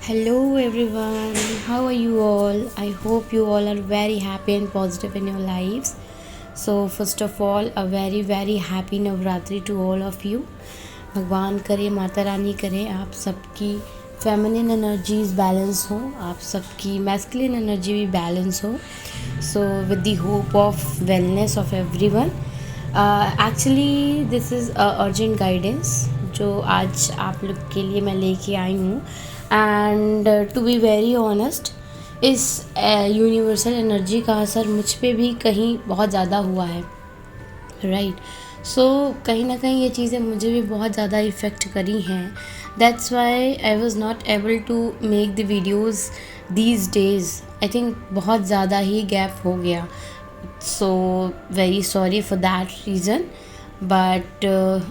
Hello everyone, how are you all? I hope you all are very happy and positive in your lives. So, first of all, a very happy Navratri to all of you. भगवान करे, माता रानी करे आप सबकी feminine energies balance हो, आप सबकी masculine energy भी balance हो. So with the hope of wellness of everyone. Actually this is urgent guidance जो आज आप लोग के लिए मैं लेके आई हूँ. And to be very honest, इस यूनिवर्सल एनर्जी का असर मुझ पे भी कहीं बहुत ज़्यादा हुआ है, राइट. सो कहीं ना कहीं ये चीज़ें मुझे भी बहुत ज़्यादा इफ़ेक्ट करी हैं. That's why I was not able to make the videos these days. I think बहुत ज़्यादा ही गैप हो गया. So very sorry for that reason, but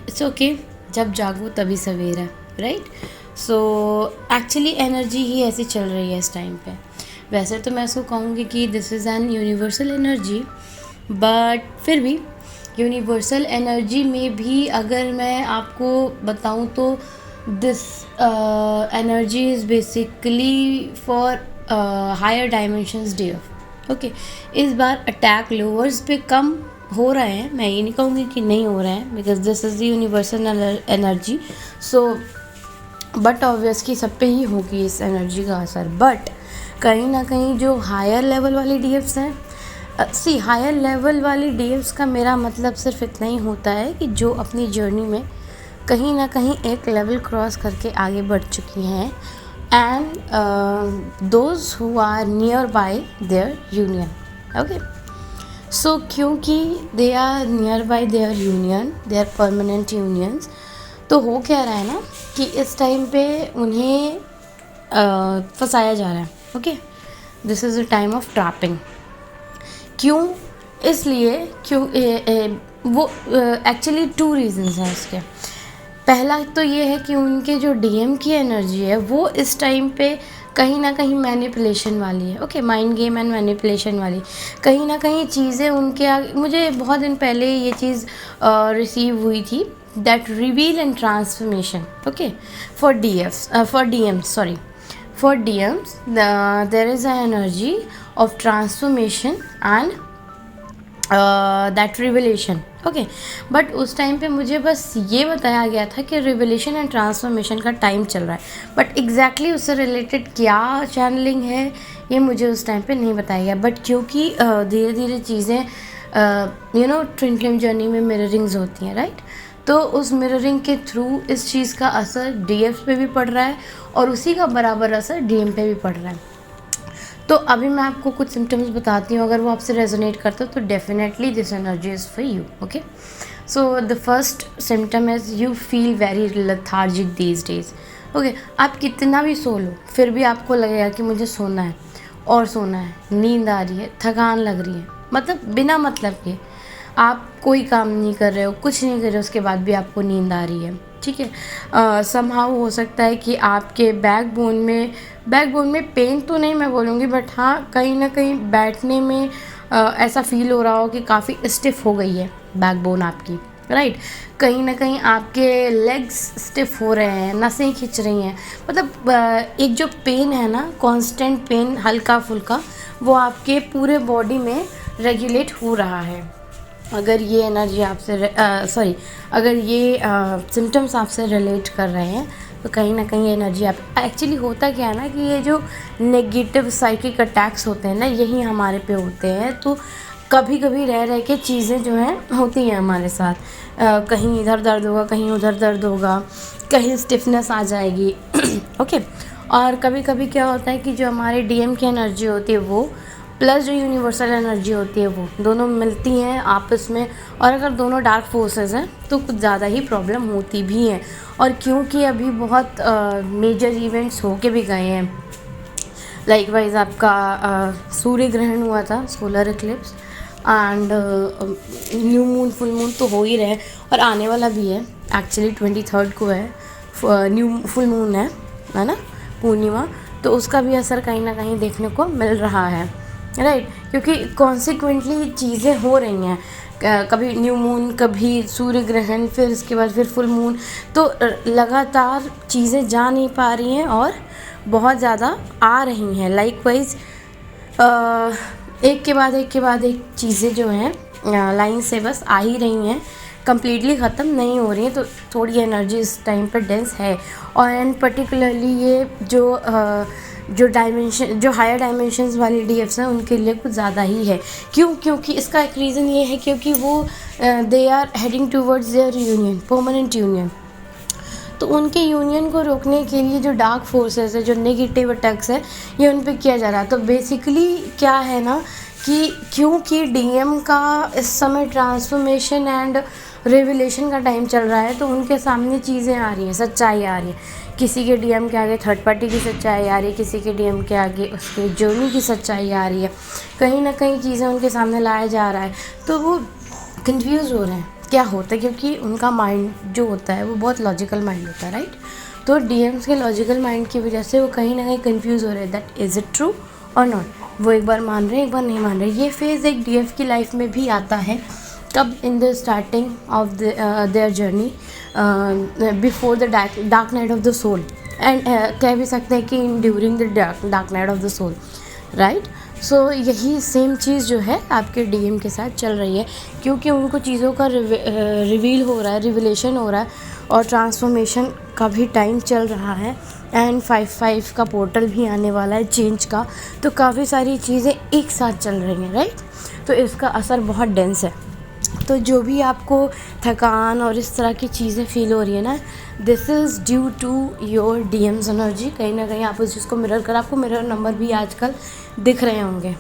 it's okay. जब जागो तभी सवेरा, राइट. सो एक्चुअली एनर्जी ही ऐसी चल रही है इस टाइम पे. वैसे तो मैं इसको कहूँगी कि this is an universal energy, but फिर भी यूनिवर्सल एनर्जी में भी अगर मैं आपको बताऊँ तो this energy is basically for higher dimensions day off. Okay, इस बार अटैक लोअर्स पे कम हो रहे हैं. मैं ये नहीं कहूँगी कि नहीं हो रहे हैं, because this is the universal energy. So but obviously सब पे ही होगी इस एनर्जी का असर. बट कहीं ना कहीं जो हायर लेवल वाले डीएफ्स हैं, हायर लेवल वाली डीएफ्स का मेरा मतलब सिर्फ इतना ही होता है कि जो अपनी जर्नी में कहीं ना कहीं एक लेवल क्रॉस करके आगे बढ़ चुकी हैं, and those who are nearby their union. Okay, so क्योंकि they are nearby their union, their permanent unions, तो हो क्या रहा है ना कि इस टाइम पे उन्हें फंसाया जा रहा है. Okay, this is a time of trapping. क्यों? इसलिए क्यों वो एक्चुअली 2 रीज़न्स हैं इसके. पहला तो ये है कि उनके जो डीएम की एनर्जी है वो इस टाइम पे कहीं ना कहीं मैनिपुलेशन वाली है. Okay, mind game and manipulation वाली. कहीं ना कहीं चीज़ें उनके आगे, मुझे बहुत दिन पहले ये चीज़ रिसीव हुई थी, that reveal and transformation. Okay, for DMs there is an energy of transformation and that revelation. Okay, but उस टाइम पे मुझे बस ये बताया गया था कि रिवलेशन एंड ट्रांसफॉर्मेशन का टाइम चल रहा है, बट एग्जैक्टली उससे रिलेटेड क्या चैनलिंग है ये मुझे उस टाइम पे नहीं बताया गया. बट क्योंकि धीरे धीरे चीज़ें ट्विन फ्लेम जर्नी में मिररिंग्स होती हैं, राइट. तो उस मिररिंग के थ्रू इस चीज़ का असर डीएफ पे भी पड़ रहा है और उसी का बराबर असर डीएम पे भी पड़ रहा है. तो अभी मैं आपको कुछ सिम्टम्स बताती हूँ, अगर वो आपसे रेजोनेट करते हो तो definitely this energy is for you. Okay, so the first symptom is you feel very lethargic these days. Okay, आप कितना भी सो लो फिर भी आपको लगेगा कि मुझे सोना है और सोना है, नींद आ रही है, थकान लग रही है. मतलब बिना मतलब के आप कोई काम नहीं कर रहे हो, कुछ नहीं कर रहे हो, उसके बाद भी आपको नींद आ रही है. ठीक है, समहाउ हो सकता है कि आपके बैकबोन में पेन तो नहीं मैं बोलूँगी, बट हाँ कहीं ना कहीं बैठने में ऐसा फील हो रहा हो कि काफ़ी स्टिफ हो गई है बैकबोन आपकी, राइट. कहीं ना कहीं आपके लेग्स स्टिफ हो रहे हैं, नसें खिंच रही हैं. मतलब एक जो पेन है ना, कांस्टेंट पेन, हल्का फुल्का, वो आपके पूरे बॉडी में रेगुलेट हो रहा है. अगर ये एनर्जी आपसे अगर ये सिम्टम्स आपसे रिलेट कर रहे हैं तो कहीं ना कहीं एनर्जी आप एक्चुअली, होता क्या है ना कि ये जो नेगेटिव साइकिक अटैक्स होते हैं ना, यही हमारे पे होते हैं. तो कभी कभी रह के चीज़ें जो हैं होती हैं हमारे साथ. कहीं इधर दर्द होगा, कहीं उधर दर्द होगा, कहीं स्टिफनेस आ जाएगी. ओके, और कभी कभी क्या होता है कि जो हमारे डीएम की एनर्जी होती है वो प्लस जो यूनिवर्सल एनर्जी होती है वो दोनों मिलती हैं आपस में, और अगर दोनों डार्क फोर्सेस हैं तो कुछ ज़्यादा ही प्रॉब्लम होती भी हैं. और क्योंकि अभी बहुत मेजर इवेंट्स होके भी गए हैं, लाइक वाइज आपका सूर्य ग्रहण हुआ था, solar Eclipse, and new moon, full moon तो हो ही रहे, और आने वाला भी है. एक्चुअली 23 को है न्यू फुल मून है ना, पूर्णिमा. तो उसका भी असर कहीं ना कहीं देखने को मिल रहा है, राइट. क्योंकि कॉन्सिक्वेंटली चीज़ें हो रही हैं, कभी न्यू मून, कभी सूर्य ग्रहण, फिर इसके बाद फिर फुल मून. तो लगातार चीज़ें जा नहीं पा रही हैं और बहुत ज़्यादा आ रही हैं। लाइकवाइज एक के बाद एक चीज़ें जो हैं लाइन से बस आ ही रही हैं, कम्प्लीटली ख़त्म नहीं हो रही हैं। तो थोड़ी एनर्जी इस टाइम पर डेंस है। और एंड पर्टिकुलरली ये जो हायर डायमेंशंस वाली डीएफ्स हैं उनके लिए कुछ ज़्यादा ही है। क्योंकि इसका एक रीज़न ये है क्योंकि वो they are heading towards their union, permanent union. तो उनके यूनियन को रोकने के लिए जो डार्क फोर्सेस है, जो नेगेटिव अटैक्स है, ये उन पे किया जा रहा है। तो बेसिकली क्या है ना कि क्योंकि डीएम का इस समय ट्रांसफॉर्मेशन एंड रिविलेशन का टाइम चल रहा है, तो उनके सामने चीज़ें आ रही हैं, सच्चाई आ रही है। किसी के डीएम के आगे थर्ड पार्टी की सच्चाई आ रही है, किसी के डीएम के आगे उसके जर्नी की सच्चाई आ रही है। कहीं ना कहीं चीज़ें उनके सामने लाया जा रहा है, तो वो कंफ्यूज हो रहे हैं क्या होता है, क्योंकि उनका माइंड जो होता है वो बहुत लॉजिकल माइंड होता है, राइट। तो डीएम्स के लॉजिकल माइंड की वजह से वो कहीं ना कहीं कंफ्यूज हो रहे हैं दैट इज़ इट ट्रू और नॉट। वो एक बार मान रहे हैं, एक बार नहीं मान रहे। ये फेज़ एक डीएफ की लाइफ में भी आता है, कब, in the starting of their journey before the dark night of the soul, and कह भी सकते हैं कि during the dark night of the soul, right. So यही सेम चीज़ जो है आपके डीएम के साथ चल रही है, क्योंकि उनको चीज़ों का रिवील हो रहा है, रिविलेशन हो रहा है, और ट्रांसफॉर्मेशन का भी टाइम चल रहा है, एंड 5/5 का पोर्टल भी आने वाला है चेंज का। तो काफ़ी सारी चीज़ें एक साथ चल रही हैं, राइट। तो इसका असर बहुत डेंस है। तो जो भी आपको थकान और इस तरह की चीज़ें फील हो रही है ना, this is due to your DMs energy. कहीं ना कहीं आप उस चीज़ को मिरर कर, आपको मिरर नंबर भी आजकल दिख रहे होंगे,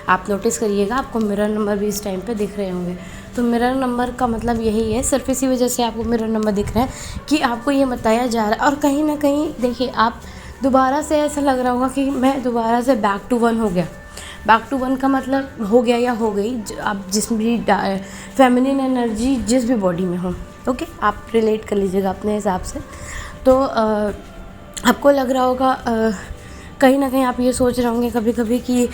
आप नोटिस करिएगा, आपको मिरर नंबर भी इस टाइम पे दिख रहे होंगे। तो मिरर नंबर का मतलब यही है, सिर्फ इसी वजह से आपको मिरर नंबर दिख रहे हैं कि आपको ये बताया जा रहा है। और कहीं ना कहीं देखिए, आप दोबारा से ऐसा लग रहा होगा कि मैं दोबारा से बैक टू 1 हो गया। बैक टू 1 का मतलब हो गया या हो गई, आप जिसमें भी फेमिनिन एनर्जी जिस भी बॉडी में हो, ओके, आप रिलेट कर लीजिएगा अपने हिसाब से। तो आपको लग रहा होगा, कहीं ना कहीं आप ये सोच रहे होंगे कभी कभी कि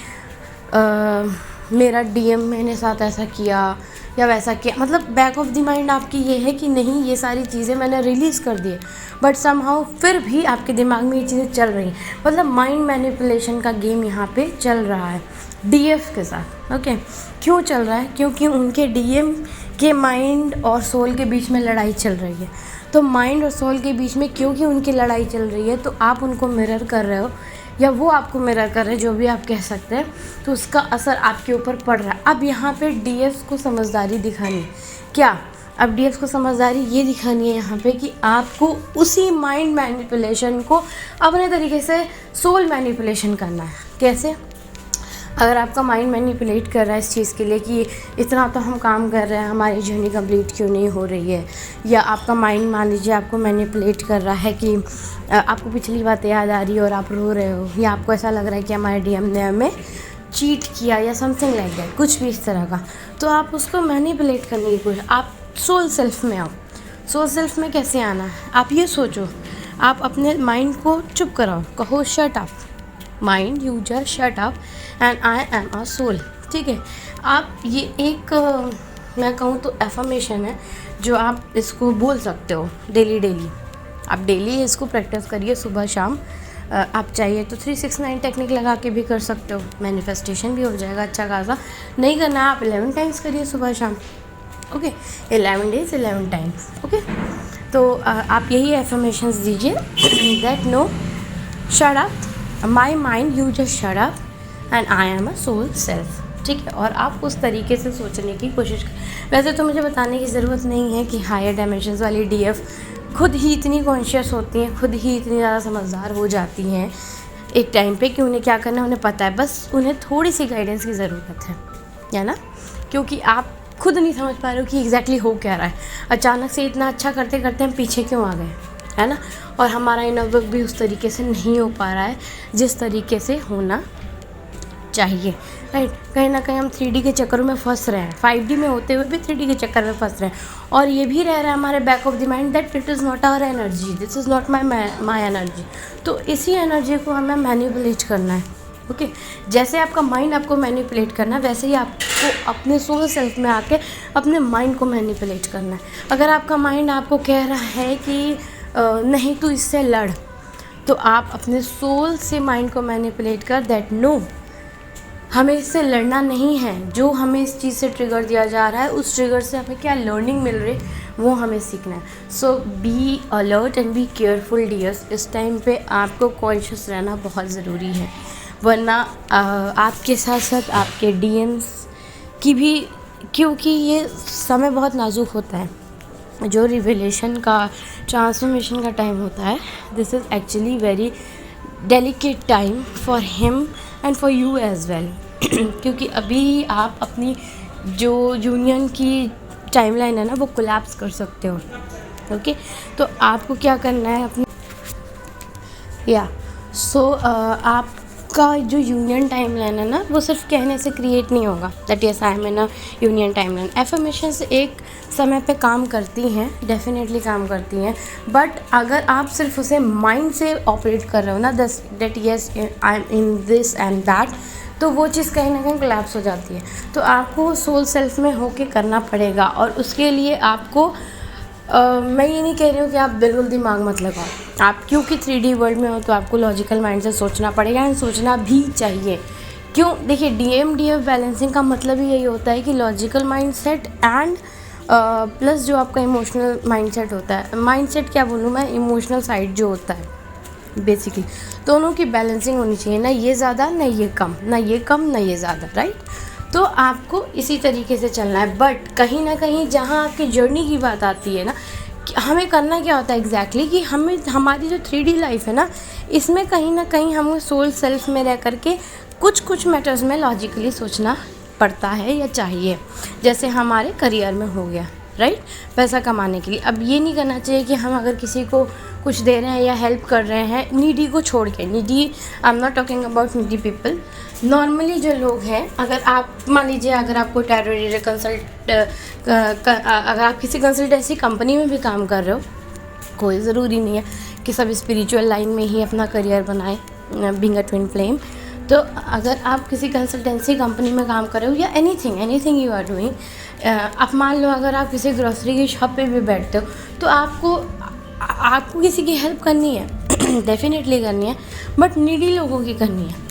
मेरा डीएम मेरे साथ ऐसा किया या वैसा किया, मतलब बैक ऑफ द माइंड आपकी ये है कि नहीं, ये सारी चीज़ें मैंने रिलीज़ कर दी है, बट समहाउ फिर भी आपके दिमाग में ये चीज़ें चल रही हैं। मतलब माइंड मैनिपुलेशन का गेम यहाँ पे चल रहा है डीएफ के साथ, ओके। क्यों चल रहा है? क्योंकि उनके डीएम के माइंड और सोल के बीच में लड़ाई चल रही है। तो माइंड और सोल के बीच में क्योंकि उनकी लड़ाई चल रही है, तो आप उनको मिरर कर रहे हो या वो आपको मिरर कर रहे हैं, जो भी आप कह सकते हैं, तो उसका असर आपके ऊपर पड़ रहा है। अब यहाँ पे डीएफ को समझदारी दिखानी है क्या? अब डीएफ को समझदारी ये दिखानी है यहाँ पे कि आपको उसी माइंड मैनिपुलेशन को अपने तरीके से सोल मैनिपुलेशन करना है। कैसे? अगर आपका माइंड मैनिपुलेट कर रहा है इस चीज़ के लिए कि इतना तो हम काम कर रहे हैं, हमारी जर्नी कंप्लीट क्यों नहीं हो रही है, या आपका माइंड मान लीजिए आपको मैनिपुलेट कर रहा है कि आपको पिछली बातें याद आ रही है और आप रो रहे हो, या आपको ऐसा लग रहा है कि हमारे डीएम ने हमें चीट किया या समथिंग लाइक दैट, कुछ भी इस तरह का, तो आप उसको मैनिपुलेट करने की कोशिश, आप सोल सेल्फ में आओ। सोल सेल्फ में कैसे आना है? आप ये सोचो, आप अपने माइंड को चुप कराओ, कहो shut up mind, you just shut up and I am a soul, ठीक है। आप ये एक मैं कहूँ तो एफर्मेशन है जो आप इसको बोल सकते हो डेली। आप डेली इसको प्रैक्टिस करिए, सुबह शाम। आप चाहिए तो 369 टेक्निक लगा के भी कर सकते हो, मैनिफेस्टेशन भी हो जाएगा अच्छा खासा। नहीं करना है आप 11 टाइम्स करिए सुबह शाम, ओके, 11 डेज 11 टाइम्स, ओके। तो आप यही एफर्मेशंस दीजिए that no shut up my mind, you just shut up and I am a soul self, ठीक है। और आप उस तरीके से सोचने की कोशिश वैसे तो मुझे बताने की ज़रूरत नहीं है कि हायर डायमेंशंस वाली डीएफ खुद ही इतनी कॉन्शियस होती हैं, खुद ही इतनी ज़्यादा समझदार हो जाती हैं एक टाइम पे कि उन्हें क्या करना है उन्हें पता है, बस उन्हें थोड़ी सी गाइडेंस की ज़रूरत है ना। क्योंकि आप खुद नहीं समझ पा रहे हो कि एग्जैक्टली हो क्या रहा है। अचानक से इतना अच्छा करते करते हम पीछे क्यों आ गए, है ना। और हमारा इनर वर्क भी उस तरीके से नहीं हो पा रहा है जिस तरीके से होना चाहिए, राइट। कहीं ना कहीं हम 3D के चक्करों में फंस रहे हैं, 5D में होते हुए भी 3D के चक्कर में फंस रहे हैं। और ये भी रह रहा है हमारे back of the mind that it is not our energy, this is not my energy. तो इसी एनर्जी को हमें मैनिपुलेट करना है, ओके। जैसे आपका माइंड आपको मैनिपुलेट करना है, वैसे ही आपको अपने सोल सेल्फ में आके अपने माइंड को मैनिपुलेट करना है। अगर आपका माइंड आपको कह रहा है कि नहीं तू इससे लड़, तो आप अपने सोल से माइंड को मैनिपुलेट कर दैट नो, हमें इससे लड़ना नहीं है, जो हमें इस चीज़ से ट्रिगर दिया जा रहा है उस ट्रिगर से हमें क्या लर्निंग मिल रही है वो हमें सीखना है। So be alert and be careful dears. इस टाइम पे आपको कॉन्शियस रहना बहुत ज़रूरी है, वरना आपके साथ साथ आपके डीएम्स की भी, क्योंकि ये समय बहुत नाजुक होता है। जो रिवेलेशन का, ट्रांसफॉर्मेशन का टाइम होता है, this is actually very delicate time for him and for you as well. क्योंकि अभी आप अपनी जो यूनियन की टाइमलाइन है ना वो कोलैप्स कर सकते हो। ओके, तो आपको क्या करना है अपनी आपका जो यूनियन टाइमलाइन है ना वो सिर्फ कहने से क्रिएट नहीं होगा that yes I am in a union timeline. Affirmations एक समय पे काम करती हैं, डेफिनेटली काम करती हैं, बट अगर आप सिर्फ उसे माइंड से ऑपरेट कर रहे हो ना that yes I am in this and that, तो वो चीज़ कहीं ना कहीं कोलैप्स हो जाती है। तो आपको सोल सेल्फ में होके करना पड़ेगा, और उसके लिए आपको मैं ये नहीं कह रही हूँ कि आप बिल्कुल दिमाग मत लगाओ, आप क्योंकि 3D वर्ल्ड में हो तो आपको लॉजिकल माइंड से सोचना पड़ेगा, एंड सोचना भी चाहिए। क्यों? देखिए, DMDF बैलेंसिंग का मतलब ही यही होता है कि logical mind set and plus जो आपका इमोशनल माइंड सेट होता है, माइंड सेट क्या बोलूँ मैं, इमोशनल साइड जो होता है बेसिकली, दोनों की बैलेंसिंग होनी चाहिए, ना ये ज़्यादा ना ये कम, ना ये कम ना ये ज़्यादा, राइट। तो आपको इसी तरीके से चलना है। बट कहीं ना कहीं जहाँ आपकी जर्नी की बात आती है ना, हमें करना क्या होता है एग्जैक्टली कि हमें हमारी जो 3D लाइफ है ना, इसमें कहीं ना कहीं हमें सोल सेल्फ में रह करके कुछ मैटर्स में लॉजिकली सोचना पड़ता है या चाहिए। जैसे हमारे करियर में हो गया, राइट, पैसा कमाने के लिए। अब ये नहीं करना चाहिए कि हम अगर किसी को कुछ दे रहे हैं या हेल्प कर रहे हैं नीडी को छोड़ के, needy I am not talking about needy people, normally जो लोग हैं, अगर आप मान लीजिए अगर आपको टेररिस्ट कंसल्ट अगर आप किसी कंसल्टेंसी कंपनी में भी काम कर रहे हो, कोई ज़रूरी नहीं है कि सब स्पिरिचुअल लाइन में ही अपना करियर बनाए बीइंग अ ट्विन फ्लेम। तो अगर आप किसी कंसल्टेंसी कंपनी में काम कर रहे हो या एनीथिंग यू आर डूइंग, आप मान लो अगर आप किसी ग्रोसरी की शॉप पे भी बैठते हो, तो आपको किसी की हेल्प करनी है डेफिनेटली करनी है, बट नीडी लोगों की करनी है।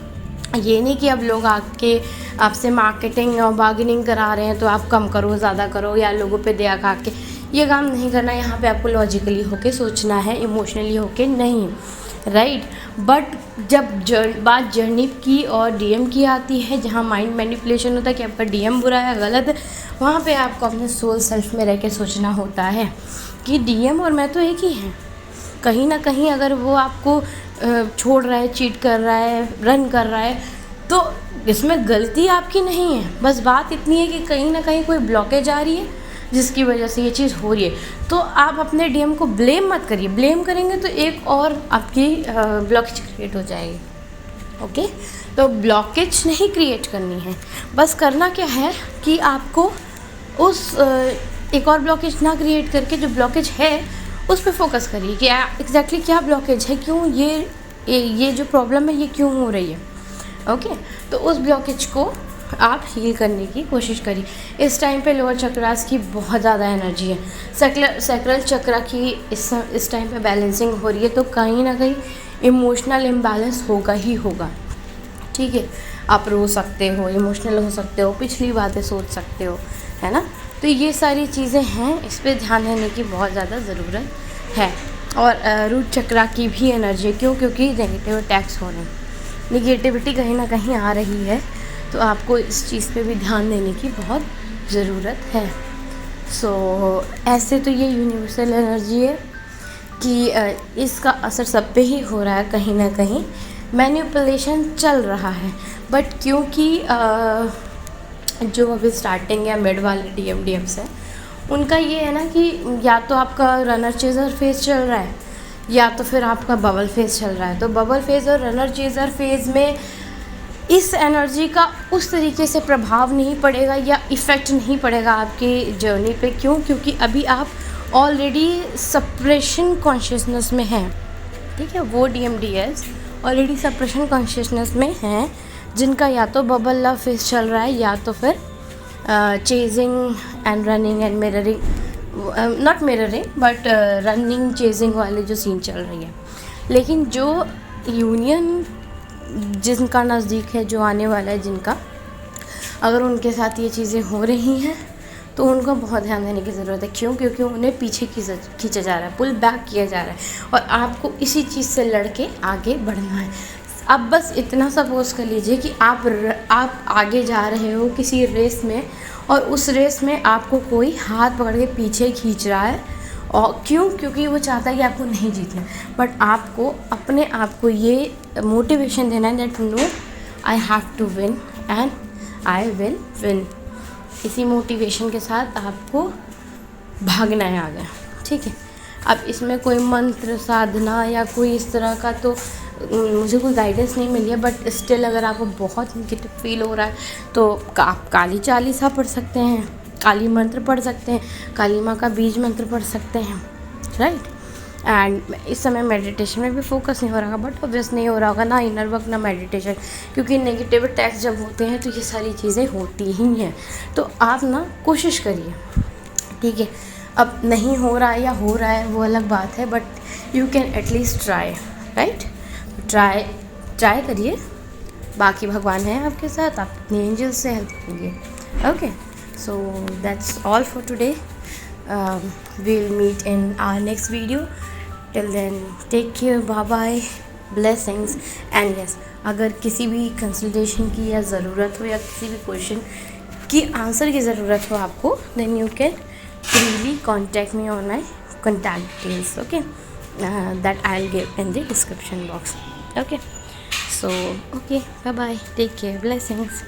ये नहीं कि अब लोग आपसे मार्केटिंग और बार्गेनिंग करा रहे हैं तो आप कम करो ज़्यादा करो या लोगों पे दया खा के, ये काम नहीं करना। यहाँ पे आपको लॉजिकली होके सोचना है, इमोशनली होके नहीं, राइट। बट जब बात जर्नी की और DM की आती है, जहाँ माइंड मैनिपुलेशन होता है कि आपका DM बुरा है, गलत है, वहाँ पे आपको अपने सोल सेल्फ में रह के सोचना होता है कि DM और मैं तो एक ही हैं। कहीं ना कहीं अगर वो आपको छोड़ रहा है, चीट कर रहा है, रन कर रहा है, तो इसमें गलती आपकी नहीं है। बस बात इतनी है कि कहीं ना कहीं कोई ब्लॉकेज आ रही है जिसकी वजह से ये चीज़ हो रही है। तो आप अपने DM को ब्लेम मत करिए, ब्लेम करेंगे तो एक और आपकी ब्लॉकेज क्रिएट हो जाएगी। ओके, तो ब्लॉकेज नहीं क्रिएट करनी है, बस करना क्या है कि आपको उस एक और ब्लॉकेज ना क्रिएट करके जो ब्लॉकेज है उस पर फोकस करिए कि एग्जैक्टली क्या ब्लॉकेज है, क्यों ये जो प्रॉब्लम है ये क्यों हो रही है। ओके, तो उस ब्लॉकेज को आप हील करने की कोशिश करिए। इस टाइम पे लोअर चक्रास की बहुत ज़्यादा एनर्जी है, सैक्रल चक्रा की इस टाइम पे बैलेंसिंग हो रही है, तो कहीं ना कहीं इमोशनल इम्बैलेंस होगा ही होगा। ठीक है, आप रो सकते हो, इमोशनल हो सकते हो, पिछली बातें सोच सकते हो, है ना। तो ये सारी चीज़ें हैं, इस पर ध्यान देने की बहुत ज़्यादा ज़रूरत है। और रूट चक्रा की भी एनर्जी, क्योंकि नेगेटिव अटैक्स हो रहे हैं, निगेटिविटी कहीं ना कहीं आ रही है, तो आपको इस चीज़ पे भी ध्यान देने की बहुत ज़रूरत है। सो ऐसे तो ये यूनिवर्सल एनर्जी है कि इसका असर सब पे ही हो रहा है, कहीं ना कहीं मैनिपुलेशन चल रहा है। बट क्योंकि जो अभी स्टार्टिंग या मिड वाले DMDFs है, उनका ये है ना कि या तो आपका रनर चेज़र फेज़ चल रहा है या तो फिर आपका बबल फेज़ चल रहा है। तो बबल फेज़ और रनर चेज़र फेज़ में इस एनर्जी का उस तरीके से प्रभाव नहीं पड़ेगा या इफ़ेक्ट नहीं पड़ेगा आपकी जर्नी पे। क्योंकि अभी आप ऑलरेडी सप्रेशन कॉन्शियसनेस में हैं, ठीक है। वो DMDS ऑलरेडी सप्रेशन कॉन्शियसनेस में हैं, जिनका या तो बबल लव फेज़ चल रहा है या तो फिर chasing and running and mirroring, not mirroring but running chasing वाली जो सीन चल रही है। लेकिन जो यूनियन जिनका नज़दीक है, जो आने वाला है जिनका, अगर उनके साथ ये चीज़ें हो रही हैं तो उनको बहुत ध्यान देने की ज़रूरत है। क्यों? क्योंकि उन्हें पीछे खींचा जा रहा है, पुल बैक किया जा रहा है, और आपको इसी चीज़ से लड़ के आगे बढ़ना है। अब बस इतना सपोज़ कर लीजिए कि आप आगे जा रहे हो किसी रेस में, और उस रेस में आपको कोई हाथ पकड़ के पीछे खींच रहा है, और क्यों? क्योंकि वो चाहता है कि आपको नहीं जीतना। बट आपको अपने आप को ये मोटिवेशन देना है that no, I have to win and I will win. इसी मोटिवेशन के साथ आपको भागना है आगे, ठीक है। अब इसमें कोई मंत्र साधना या कोई इस तरह का तो मुझे कोई गाइडेंस नहीं मिली है, बट स्टिल अगर आपको बहुत नेगेटिव फील हो रहा है तो आप काली चालीसा पढ़ सकते हैं, काली मंत्र पढ़ सकते हैं, काली माँ का बीज मंत्र पढ़ सकते हैं, राइट। एंड इस समय मेडिटेशन में भी फोकस नहीं हो रहा होगा, बट ऑब्वियस नहीं हो रहा होगा ना इनर वर्क ना मेडिटेशन, क्योंकि नेगेटिव अटैक्स जब होते हैं तो ये सारी चीज़ें होती ही हैं। तो आप ना कोशिश करिए, ठीक है। अब नहीं हो रहा है या हो रहा है वो अलग बात है, but you can at least try, right. Try करिए, बाकी भगवान है आपके साथ, आप अपने एंजल से हेल्प करिए। Okay, so that's all for today. we'll meet in our next video. Till then, take care, bye bye, blessings. And yes, अगर किसी भी कंसल्टेशन की या ज़रूरत हो या किसी भी क्वेश्चन की आंसर की ज़रूरत हो आपको, then you can freely contact me on my contact details, okay, that I'll give in the description box. Okay, so okay, bye bye, take care, blessings.